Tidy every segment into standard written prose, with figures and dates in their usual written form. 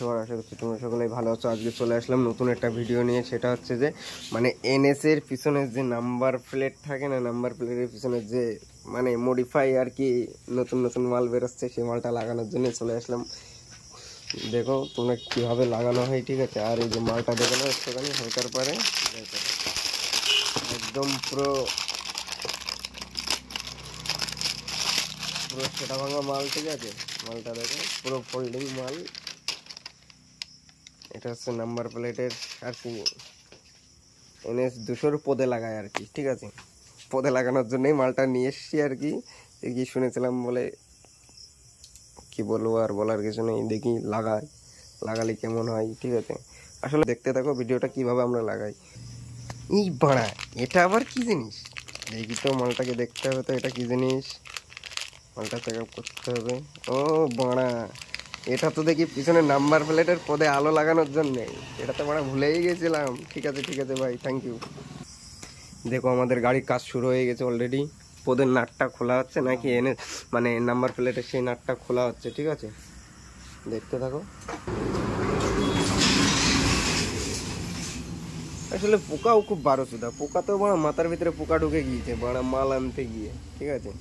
আশা করছি তোমরা সকলেই ভালো আছো। আজকে চলে আসলাম নতুন একটা ভিডিও নিয়ে। সেটা হচ্ছে যে মানে এনএস এর পিছনে যে নাম্বার প্লেট থাকে না, নাম্বার প্লেটের পিছনে যে মানে মডিফাই আর কি নতুন নতুন মাল বেরোচ্ছে, সেই মালটা লাগানোর জন্য চলে আসলাম। দেখো তোমরা কিভাবে লাগানো হয়, ঠিক আছে। আর এই যে মালটা দেখো না একটুখানি হালকার পরে দেখো একদম পুরো পুরো সেটা ভাঙা মাল, ঠিক আছে। মালটা দেখো পুরো ফোল্ডিং মাল। এটা হচ্ছে নাম্বার প্লেটের আর কি NS 200 পদে লাগায় আর কি, ঠিক আছে। পদে লাগানোর জন্যই মালটা নিয়ে এসছি আর কি। দেখি শুনেছিলাম বলে কি বলবো, আর বলার কিছু নেই। দেখি লাগালে কেমন হয়, ঠিক আছে। আসলে দেখতে থাকো ভিডিওটা কিভাবে আমরা লাগাই। এই বাড়া, এটা আবার কি জিনিস? দেখি তো, মালটাকে দেখতে হবে তো এটা কি জিনিস। মালটা চেক আপ করতে হবে। ও বাড়া, এটা তো দেখি পিছনে নাম্বার প্লেটের পদে আলো লাগানোর জন্যে। এটা তো আমরা ভুলেই গেছিলাম। ঠিক আছে ভাই, থ্যাংক ইউ। দেখো আমাদের গাড়ির কাজ শুরু হয়ে গেছে অলরেডি। পদের নাটটা খোলা হচ্ছে নাকি এনে মানে নাম্বার প্লেটের সেই নাটটা খোলা হচ্ছে, ঠিক আছে। দেখতে থাকো। আসলে পোকাও খুব বারোসুদা। পোকা তো বড় মাথার ভিতরে পোকা ঢুকে গিয়েছে বড় মাল আনতে গিয়ে, ঠিক আছে।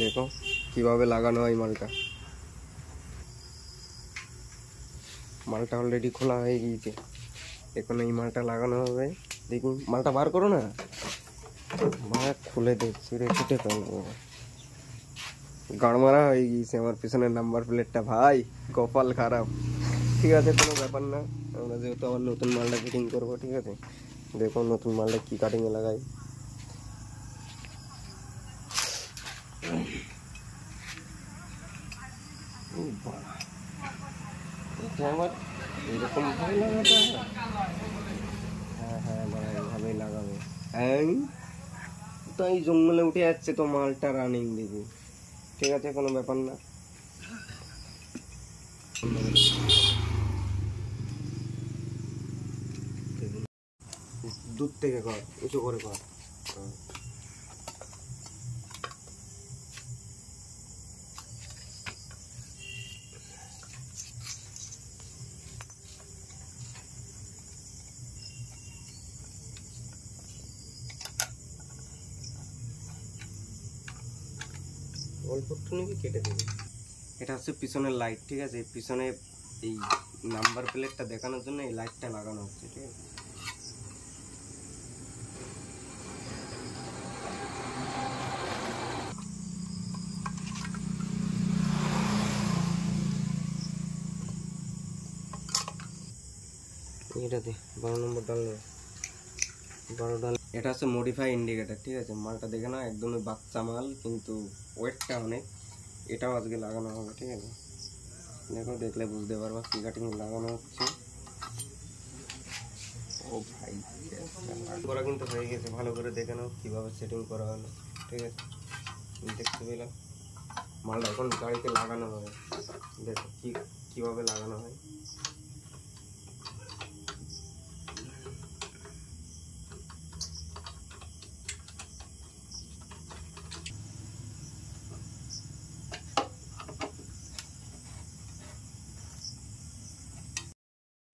দেখো কিভাবে লাগানো হয় মালটা। মালটা অলরেডি খোলা হয়ে গিয়েছে। এখন এই মালটা লাগানো হবে। দেখুন মালটা বার করো না, খুলে দেখছি রে, ছুটে ফেলবো। গাড়মারা হয়ে গিয়েছে আমার পিছনের নাম্বার প্লেটটা ভাই, কপাল খারাপ। ঠিক আছে, কোনো ব্যাপার না। আমরা যেহেতু আমার নতুন মালটা ফিটিং করবো, ঠিক আছে। দেখো নতুন মালটা কি কাটিংয়ে লাগাই। আমার এরকম ভাবে লাগাতে হয়। হ্যাঁ ভাই, এইভাবেই লাগাবে। হ্যাঁ তো এই জঙ্গলে উঠে যাচ্ছে তো মালটা রানিং দিবি, ঠিক আছে, কোনো ব্যাপার না। দূর থেকে কর, উঁচু করে কর। অল্প একটু নিবি, কেটে দেবে। এটা হচ্ছে পিছনের লাইট, ঠিক আছে। পিছনে এই নাম্বার প্লেটটা দেখানোর জন্য এই লাইটটা লাগানো হচ্ছে, ঠিক আছে। এটাতে 12 নম্বর ডাল, 12 ডাল। এটা হচ্ছে মডিফাই ইন্ডিকেটার, ঠিক আছে। মালটা দেখে না একদমই বাচ্চা মাল, কিন্তু ওয়েটটা অনেক। এটাও আজকে লাগানো হবে, ঠিক আছে। দেখো, দেখলে বুঝতে পারবা কি কাটিং লাগানো হচ্ছে। ও ভাই, করা কিন্তু হয়ে গেছে। ভালো করে দেখে নাও কীভাবে সেটিং করা হলো, ঠিক আছে। দেখতে পেলাম মালটা এখন গাড়িতে লাগানো হবে। দেখো কীভাবে লাগানো হয়।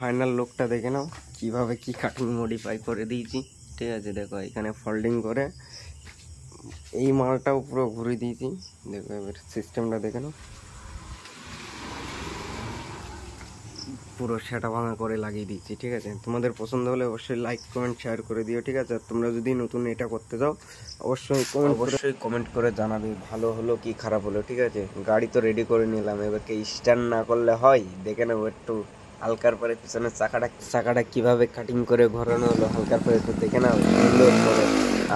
ফাইনাল লুকটা দেখে নাও কিভাবে কি কাটিং মডিফাই করে দিয়েছি, ঠিক আছে। দেখো এখানে ফোল্ডিং করে এই মালটাও পুরো ঘুরে দিয়েছি। দেখো এবার সিস্টেমটা দেখে নাও, পুরো সেটা ভাঙা করে লাগিয়ে দিচ্ছি, ঠিক আছে। তোমাদের পছন্দ হলে অবশ্যই লাইক কমেন্ট শেয়ার করে দিও, ঠিক আছে। আর তোমরা যদি নতুন এটা করতে চাও অবশ্যই কমেন্ট করে জানাবে ভালো হলো কি খারাপ হলো, ঠিক আছে। গাড়ি তো রেডি করে নিলাম, এবারকে স্ট্যান্ড না করলে হয়। দেখে নেবো একটু হালকার পরে পিছনের চাকাটা কিভাবে কাটিং করে ঘোরানো হলো হালকার পরে একটু দেখে নাও।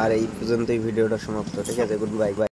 আর এই পর্যন্তই ভিডিওটা সমাপ্ত, ঠিক আছে। Good bye.